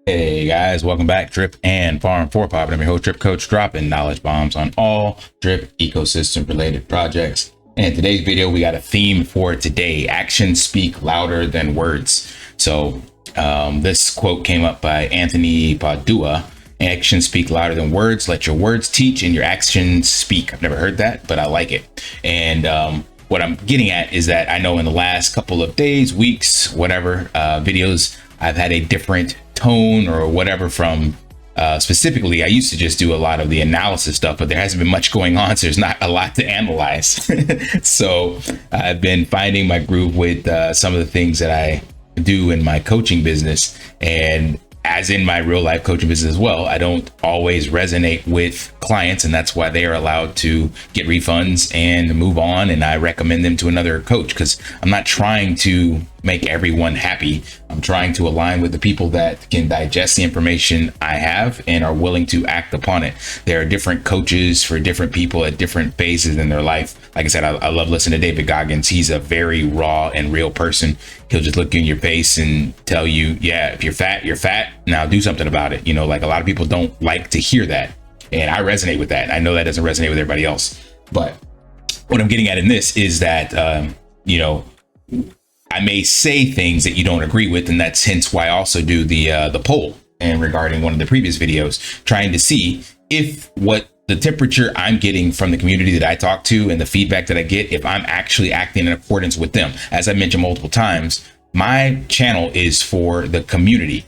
Hey guys, welcome back. Drip and Farm for Profit. I'm your host, Drip Coach, dropping knowledge bombs on all drip ecosystem related projects. And in today's video, we got a theme for today: actions speak louder than words. So this quote came up by Anthony Padua. Actions speak louder than words. Let your words teach and your actions speak. I've never heard that, but I like it. And what I'm getting at is that I know in the last couple of days, weeks, whatever, videos, I've had a different tone or whatever from specifically. I used to just do a lot of the analysis stuff, but there hasn't been much going on, so there's not a lot to analyze. So I've been finding my groove with some of the things that I do in my coaching business, and as in my real life coaching business as well, I don't always resonate with clients, and that's why they are allowed to get refunds and move on. And I recommend them to another coach because I'm not trying to make everyone happy. I'm trying to align with the people that can digest the information I have and are willing to act upon it. There are different coaches for different people at different phases in their life. Like I said, I love listening to David Goggins. He's a very raw and real person. He'll just look you in your face and tell you, yeah, if you're fat, you're fat. Now do something about it. You know, like a lot of people don't like to hear that. And I resonate with that. I know that doesn't resonate with everybody else. But what I'm getting at in this is that, I may say things that you don't agree with, and that's hence why I also do the poll and regarding one of the previous videos, trying to see if what the temperature I'm getting from the community that I talk to and the feedback that I get, if I'm actually acting in accordance with them. As I mentioned multiple times, my channel is for the community,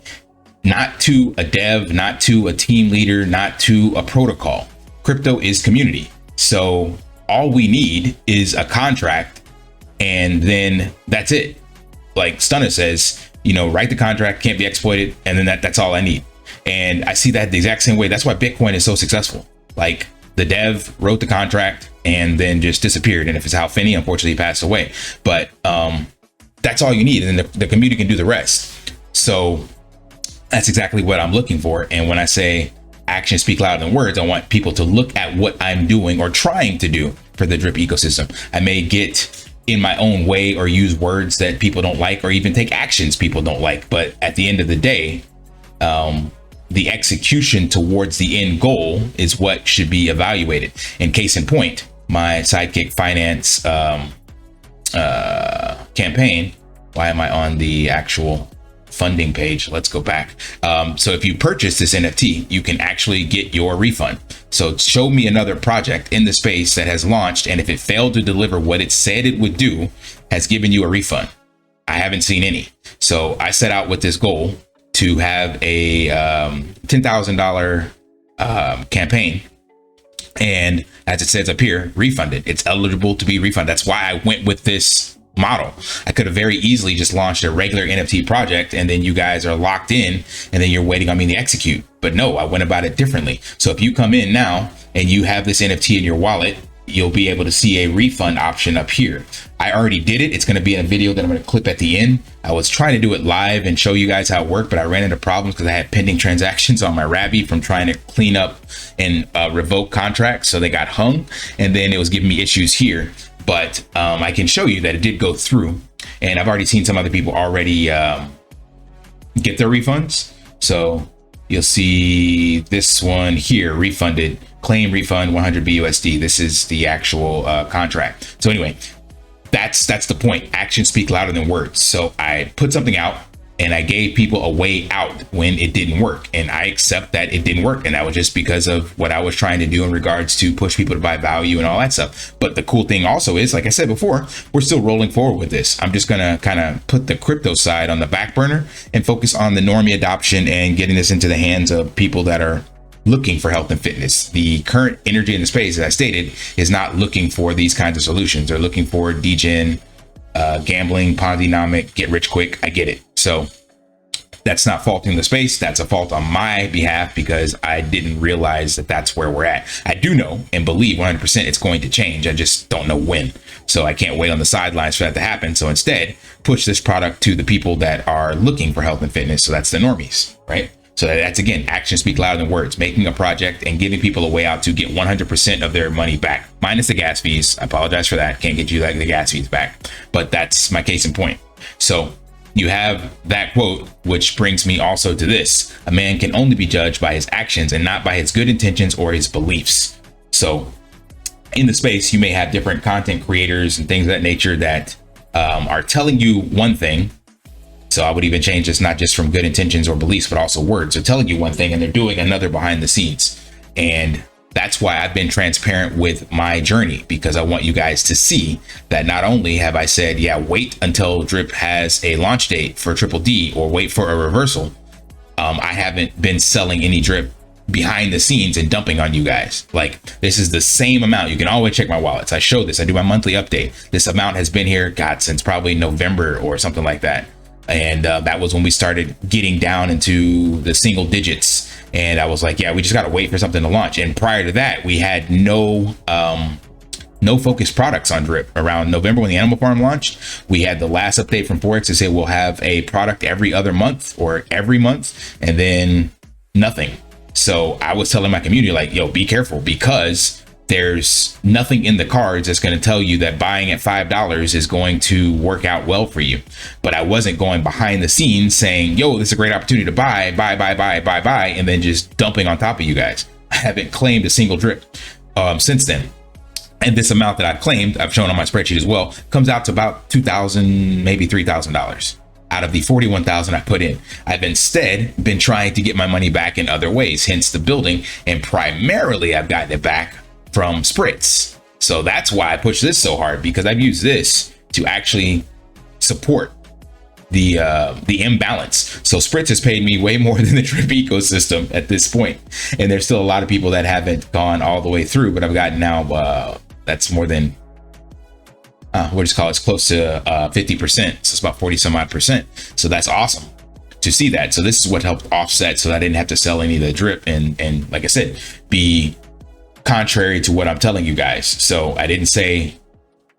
not to a dev, not to a team leader, not to a protocol. Crypto is community. So all we need is a contract, and then that's it. Like Stunner says, write the contract, can't be exploited, and then that's all I need. And I see that the exact same way. That's why Bitcoin is so successful. Like the dev wrote the contract and then just disappeared. And if it's Hal Finney, unfortunately, he passed away. But that's all you need, and then the community can do the rest. So that's exactly what I'm looking for. And when I say actions speak louder than words, I want people to look at what I'm doing or trying to do for the drip ecosystem. I may get in my own way or use words that people don't like, or even take actions people don't like. But at the end of the day, the execution towards the end goal is what should be evaluated. And case in point, my Sidekick Finance campaign. Why am I on the actual funding page? Let's go back. So if you purchase this NFT, you can actually get your refund. So show me another project in the space that has launched, and if it failed to deliver what it said it would do, has given you a refund. I haven't seen any. So I set out with this goal to have a $10,000 campaign. And as it says up here, refunded. It's eligible to be refunded. That's why I went with this model. I could have very easily just launched a regular NFT project, and then you guys are locked in, and then you're waiting on me to execute. But no, I went about it differently. So if you come in now and you have this NFT in your wallet, you'll be able to see a refund option up here. I already did it. It's going to be in a video that I'm going to clip at the end. I was trying to do it live and show you guys how it worked, but I ran into problems because I had pending transactions on my Rabby from trying to clean up and revoke contracts. So they got hung, and then it was giving me issues here. But I can show you that it did go through, and I've already seen some other people already get their refunds. So you'll see this one here, refunded, claim refund 100 BUSD. This is the actual contract. So anyway, that's the point. Actions speak louder than words. So I put something out, and I gave people a way out when it didn't work. And I accept that it didn't work. And that was just because of what I was trying to do in regards to push people to buy value and all that stuff. But the cool thing also is, like I said before, we're still rolling forward with this. I'm just going to kind of put the crypto side on the back burner and focus on the normie adoption and getting this into the hands of people that are looking for health and fitness. The current energy in the space, as I stated, is not looking for these kinds of solutions. They're looking for degen, gambling, Ponzi-nomic, get rich quick. I get it. So that's not faulting the space. That's a fault on my behalf because I didn't realize that that's where we're at. I do know and believe 100% it's going to change. I just don't know when. So I can't wait on the sidelines for that to happen. So instead, push this product to the people that are looking for health and fitness. So that's the normies, right? So that's, again, actions speak louder than words, making a project and giving people a way out to get 100% of their money back, minus the gas fees. I apologize for that. Can't get you like the gas fees back, but that's my case in point. So you have that quote, which brings me also to this: a man can only be judged by his actions and not by his good intentions or his beliefs. So in the space, you may have different content creators and things of that nature that are telling you one thing. So I would even change this, not just from good intentions or beliefs, but also words. They're telling you one thing and they're doing another behind the scenes. And that's why I've been transparent with my journey, because I want you guys to see that not only have I said, yeah, wait until Drip has a launch date for Triple D or wait for a reversal. I haven't been selling any Drip behind the scenes and dumping on you guys. Like, this is the same amount. You can always check my wallets. I show this. I do my monthly update. This amount has been here, God, since probably November or something like that. And that was when we started getting down into the single digits. And I was like, yeah, we just got to wait for something to launch. And prior to that, we had no focused products on Drip. Around November, when the Animal Farm launched, we had the last update from Forex to say we'll have a product every other month or every month, and then nothing. So I was telling my community, like, yo, be careful, because there's nothing in the cards that's going to tell you that buying at $5 is going to work out well for you. But I wasn't going behind the scenes saying, yo, this is a great opportunity to buy, and then just dumping on top of you guys. I haven't claimed a single Drip since then. And this amount that I've claimed, I've shown on my spreadsheet as well, comes out to about $2,000, maybe $3,000 out of the 41,000 I put in. I've instead been trying to get my money back in other ways, hence the building. And primarily I've gotten it back from Spritz. So that's why I push this so hard, because I've used this to actually support the imbalance. So Spritz has paid me way more than the Drip ecosystem at this point. And there's still a lot of people that haven't gone all the way through, but I've gotten now, that's more than, we'll just call it close to 50%. So it's about 40 some odd percent. So that's awesome to see that. So this is what helped offset, so that I didn't have to sell any of the Drip and like I said, be contrary to what I'm telling you guys. So I didn't say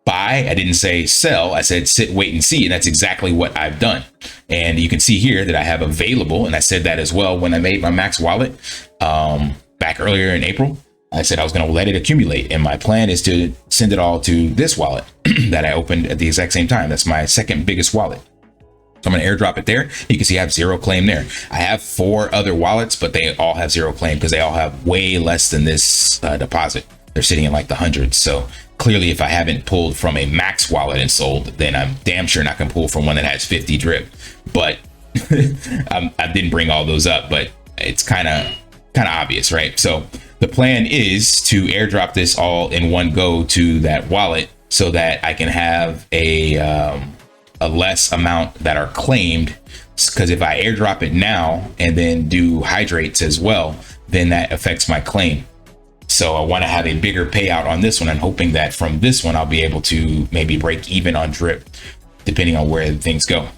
buy, I didn't say sell, I said sit, wait and see. And that's exactly what I've done. And you can see here that I have available, and I said that as well when I made my Max wallet back earlier in April. I said I was going to let it accumulate, and my plan is to send it all to this wallet that I opened at the exact same time. That's my second biggest wallet. So I'm going to airdrop it there. You can see I have zero claim there. I have 4 other wallets, but they all have zero claim because they all have way less than this deposit. They're sitting in like the hundreds. So clearly, if I haven't pulled from a Max wallet and sold, then I'm damn sure not going to pull from one that has 50 Drip. But I didn't bring all those up, but it's kind of obvious, right? So the plan is to airdrop this all in one go to that wallet, so that I can have a less amount that are claimed. Because if I airdrop it now and then do hydrates as well, then that affects my claim. So I want to have a bigger payout on this one. I'm hoping that from this one, I'll be able to maybe break even on Drip, depending on where things go.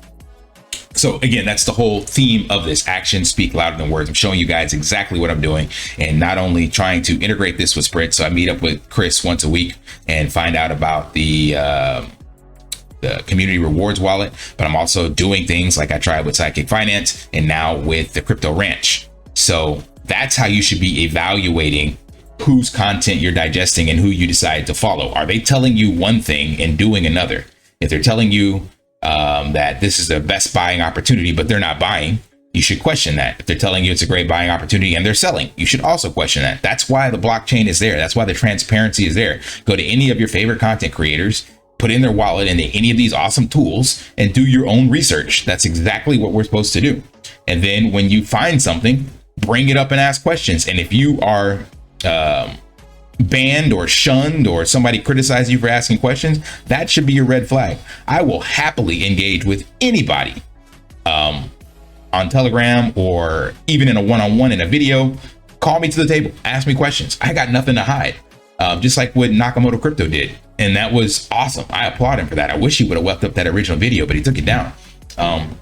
So again, that's the whole theme of this: actions speak louder than words. I'm showing you guys exactly what I'm doing, and not only trying to integrate this with Spritz. So I meet up with Chris once a week and find out about the community rewards wallet, but I'm also doing things like I tried with Forex Finance and now with the Crypto Ranch. So that's how you should be evaluating whose content you're digesting and who you decide to follow. Are they telling you one thing and doing another? If they're telling you that this is the best buying opportunity, but they're not buying, you should question that. If they're telling you it's a great buying opportunity and they're selling, you should also question that. That's why the blockchain is there. That's why the transparency is there. Go to any of your favorite content creators, put in their wallet into any of these awesome tools, and do your own research. That's exactly what we're supposed to do. And then when you find something, bring it up and ask questions. And if you are banned or shunned, or somebody criticizes you for asking questions, that should be your red flag. I will happily engage with anybody on Telegram, or even in a one-on-one in a video. Call me to the table, ask me questions. I got nothing to hide. Just like what Nakamoto Crypto did. And that was awesome. I applaud him for that. I wish he would have left up that original video, but he took it down. And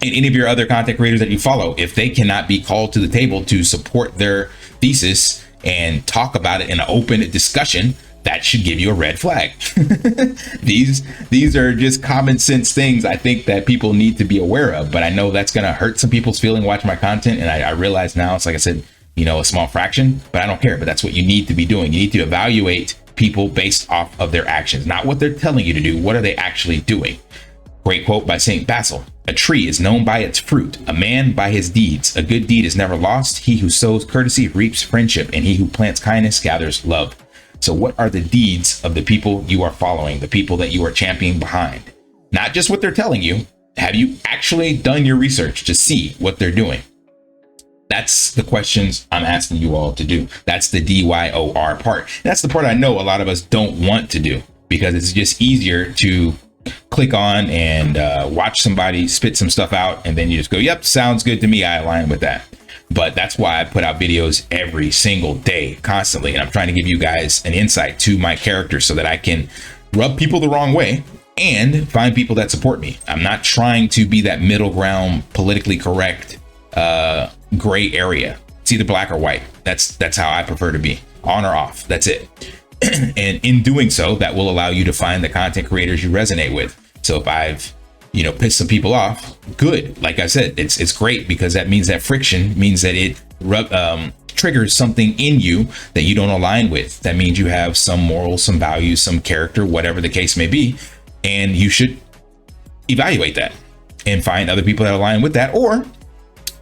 any of your other content creators that you follow, if they cannot be called to the table to support their thesis and talk about it in an open discussion, that should give you a red flag. These are just common sense things I think that people need to be aware of, but I know that's going to hurt some people's feeling watching my content. And I realize now, it's like I said, a small fraction, but I don't care. But that's what you need to be doing. You need to evaluate people based off of their actions, not what they're telling you to do. What are they actually doing? Great quote by St. Basil. A tree is known by its fruit, a man by his deeds. A good deed is never lost. He who sows courtesy reaps friendship, and he who plants kindness gathers love. So what are the deeds of the people you are following, the people that you are championing behind? Not just what they're telling you. Have you actually done your research to see what they're doing? That's the questions I'm asking you all to do. That's the DYOR part. That's the part I know a lot of us don't want to do, because it's just easier to click on and watch somebody spit some stuff out, and then you just go, yep, sounds good to me, I align with that. But that's why I put out videos every single day, constantly, and I'm trying to give you guys an insight to my character so that I can rub people the wrong way and find people that support me. I'm not trying to be that middle ground, politically correct gray area. It's either black or white. That's how I prefer to be, on or off. That's it. And in doing so, that will allow you to find the content creators you resonate with. So if I've, pissed some people off, good. Like I said, it's great, because that means that friction means that it triggers something in you that you don't align with. That means you have some morals, some values, some character, whatever the case may be. And you should evaluate that and find other people that align with that, or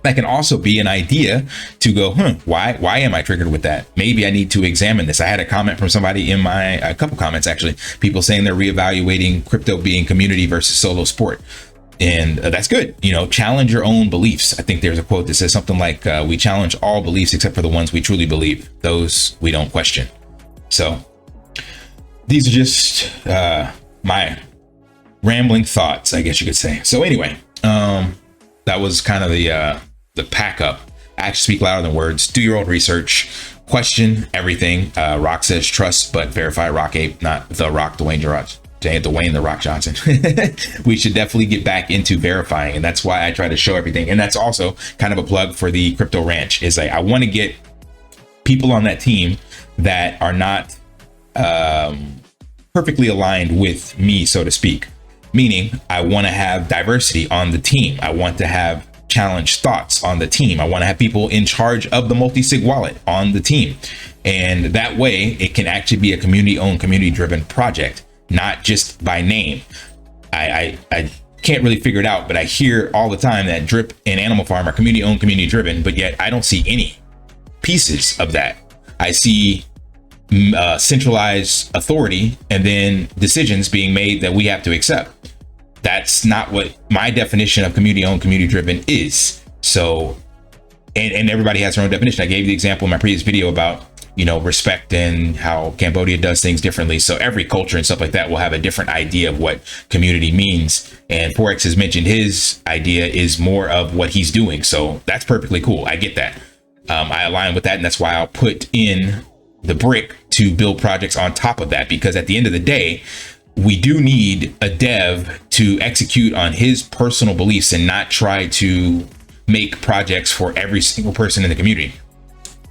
that can also be an idea to go, why am I triggered with that? Maybe I need to examine this. I had a comment from somebody in a couple comments, actually, people saying they're reevaluating crypto being community versus solo sport. And that's good. Challenge your own beliefs. I think there's a quote that says something like, we challenge all beliefs except for the ones we truly believe. Those we don't question. So these are just my rambling thoughts, I guess you could say. So anyway, that was kind of the pack up. Actions speak louder than words. Do your own research. Question everything. Rock says trust, but verify. Rock Ape, not the Rock, Dwayne the Rock Johnson. We should definitely get back into verifying, and that's why I try to show everything. And that's also kind of a plug for the Crypto Ranch. Is I want to get people on that team that are not perfectly aligned with me, so to speak. Meaning, I want to have diversity on the team. I want to have challenge thoughts on the team. I want to have people in charge of the multi-sig wallet on the team. And that way, it can actually be a community-owned, community-driven project, not just by name. I can't really figure it out, but I hear all the time that Drip and Animal Farm are community-owned, community-driven, but yet I don't see any pieces of that. I see centralized authority and then decisions being made that we have to accept. That's not what my definition of community owned, community driven is. So, and everybody has their own definition. I gave the example in my previous video about, respect and how Cambodia does things differently. So every culture and stuff like that will have a different idea of what community means. And Forex has mentioned his idea is more of what he's doing. So that's perfectly cool. I get that. I align with that. And that's why I'll put in the brick to build projects on top of that, because at the end of the day, we do need a dev to execute on his personal beliefs and not try to make projects for every single person in the community.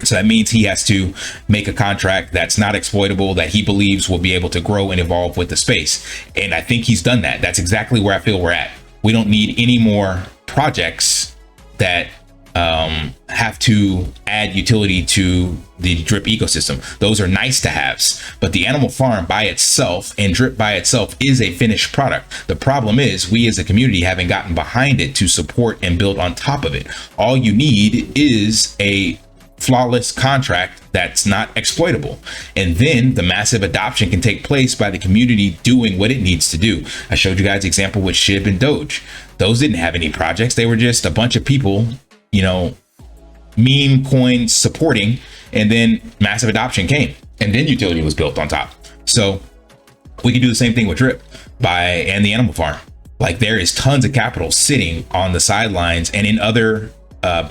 So that means he has to make a contract that's not exploitable, that he believes will be able to grow and evolve with the space. And I think he's done that. That's exactly where I feel we're at. We don't need any more projects that have to add utility to the Drip ecosystem. Those are nice to haves, but the Animal Farm by itself and Drip by itself is a finished product. The problem is we as a community haven't gotten behind it to support and build on top of it. All you need is a flawless contract that's not exploitable, and then the massive adoption can take place by the community doing what it needs to do. I showed you guys the example with SHIB and Doge. Those didn't have any projects. They were just a bunch of people, meme coins supporting, and then massive adoption came, and then utility was built on top. So we can do the same thing with Drip and the Animal Farm. Like, there is tons of capital sitting on the sidelines and in other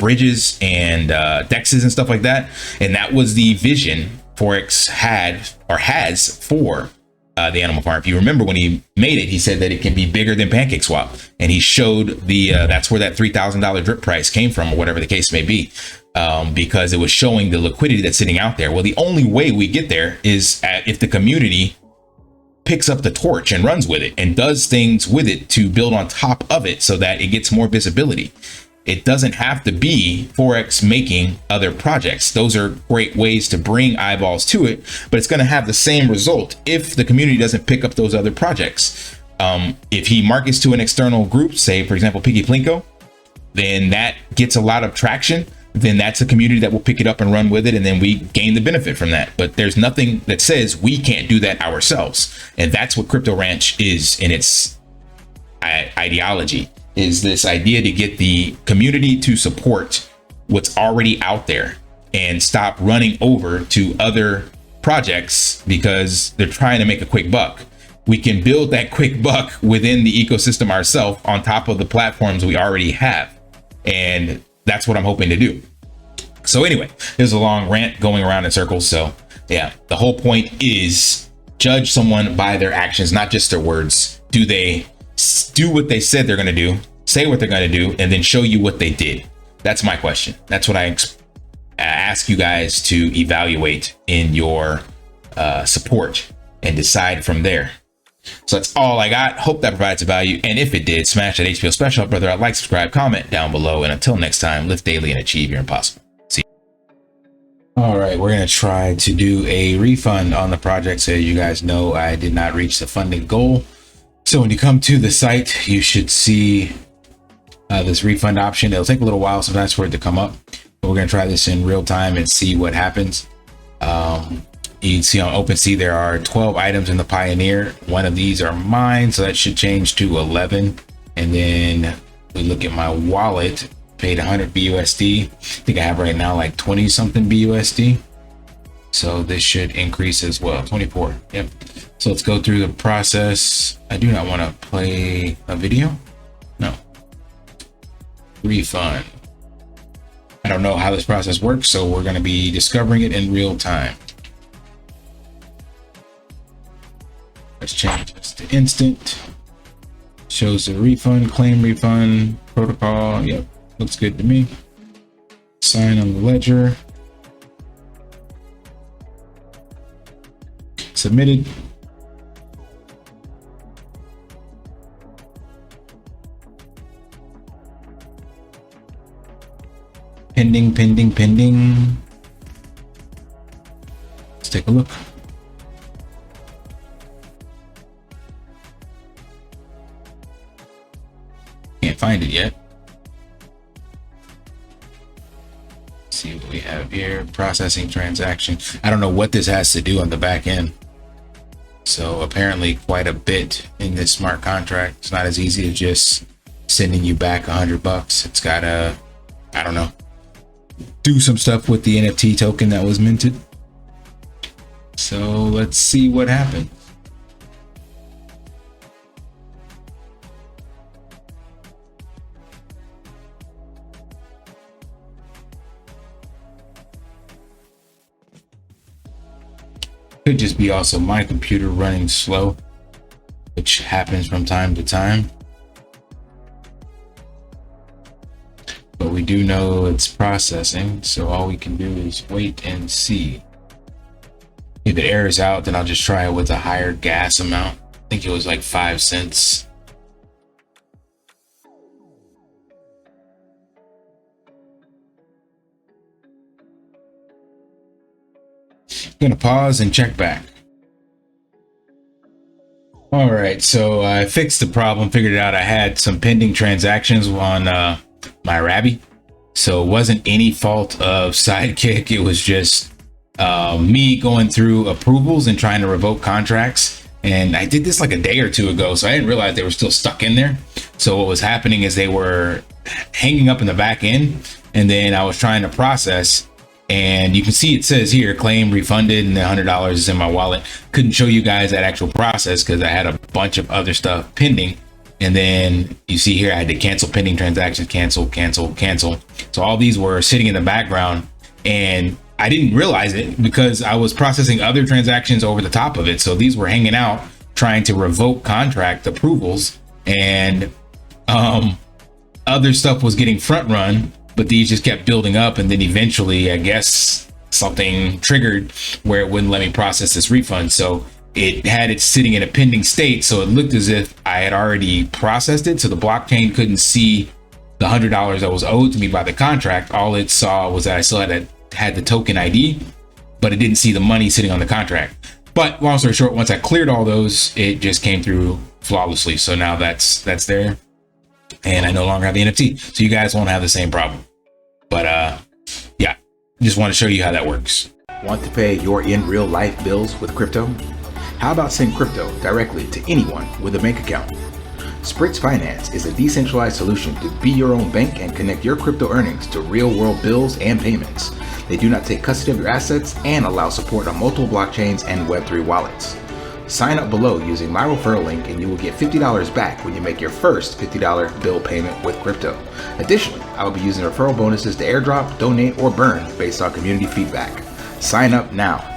bridges and dexes and stuff like that. And that was the vision Forex had or has for the Animal Farm. If you remember, when he made it, he said that it can be bigger than PancakeSwap, and he showed the that's where that $3,000 drip price came from, or whatever the case may be, because it was showing the liquidity that's sitting out there. Well, the only way we get there is if the community picks up the torch and runs with it and does things with it to build on top of it so that it gets more visibility. It doesn't have to be Forex making other projects. Those are great ways to bring eyeballs to it, but it's going to have the same result if the community doesn't pick up those other projects. If he markets to an external group, say for example Piggy Plinko, then that gets a lot of traction. Then that's a community that will pick it up and run with it, and then we gain the benefit from that. But there's nothing that says we can't do that ourselves, and that's what Crypto Ranch is in its ideology, is this idea to get the community to support what's already out there and stop running over to other projects because they're trying to make a quick buck. We can build that quick buck within the ecosystem ourselves on top of the platforms we already have, and that's what I'm hoping to do. So anyway, there's a long rant going around in circles. So yeah, the whole point is judge someone by their actions, not just their words. Do they do what they said they're going to do, say what they're going to do, and then show you what they did? That's my question. That's what I ask you guys to evaluate in your support and decide from there. So that's all I got. Hope that provides a value. And if it did, smash that HBO special, brother. I'd like, subscribe, comment down below. And until next time, live daily and achieve your impossible. See you. All right, we're going to try to do a refund on the project. So you guys know I did not reach the funding goal. So when you come to the site, you should see this refund option. It'll take a little while sometimes for it to come up, but we're going to try this in real time and see what happens. You can see on OpenSea there are 12 items in the Pioneer. One of these are mine, so that should change to 11. And then we look at my wallet, paid 100 BUSD. I think I have right now like 20 something BUSD. So this should increase as well. 24. Yep. So let's go through the process. I do not want to play a video. No. Refund. I don't know how this process works, so we're going to be discovering it in real time. Let's change this to instant. Shows the refund, claim refund, protocol. Yep, looks good to me. Sign on the ledger. Submitted. Pending, pending, pending. Let's take a look. Can't find it yet. Let's see what we have here. Processing transaction. I don't know what this has to do on the back end. So apparently quite a bit in this smart contract. It's not as easy as just sending you back $100. It's gotta, I don't know, do some stuff with the NFT token that was minted. So let's see what happens. Could just be also my computer running slow, which happens from time to time. But we do know it's processing, so all we can do is wait and see. If it errors out, then I'll just try it with a higher gas amount. I think it was like 5 cents. Gonna pause and check back. All right, so I fixed the problem, figured out I had some pending transactions on my Rabby. So it wasn't any fault of Sidekick. It was just me going through approvals and trying to revoke contracts. And I did this like a day or two ago, so I didn't realize they were still stuck in there. So what was happening is they were hanging up in the back end, and then I was trying to process. And you can see it says here, claim refunded, and the $100 is in my wallet. Couldn't show you guys that actual process because I had a bunch of other stuff pending. And then you see here, I had to cancel pending transactions, cancel, cancel, cancel. So all these were sitting in the background, and I didn't realize it because I was processing other transactions over the top of it. So these were hanging out, trying to revoke contract approvals, and other stuff was getting front run. But these just kept building up, and then eventually, I guess, something triggered where it wouldn't let me process this refund. So it had it sitting in a pending state, so it looked as if I had already processed it. So the blockchain couldn't see the $100 that was owed to me by the contract. All it saw was that I still had the token ID, but it didn't see the money sitting on the contract. But long story short, once I cleared all those, it just came through flawlessly. So now that's there, and I no longer have the NFT. So you guys won't have the same problem. But yeah, just want to show you how that works. Want to pay your in real life bills with crypto? How about send crypto directly to anyone with a bank account? Spritz Finance is a decentralized solution to be your own bank and connect your crypto earnings to real-world bills and payments. They do not take custody of your assets and allow support on multiple blockchains and Web3 wallets. Sign up below using my referral link and you will get $50 back when you make your first $50 bill payment with crypto. Additionally, I will be using referral bonuses to airdrop, donate, or burn based on community feedback. Sign up now.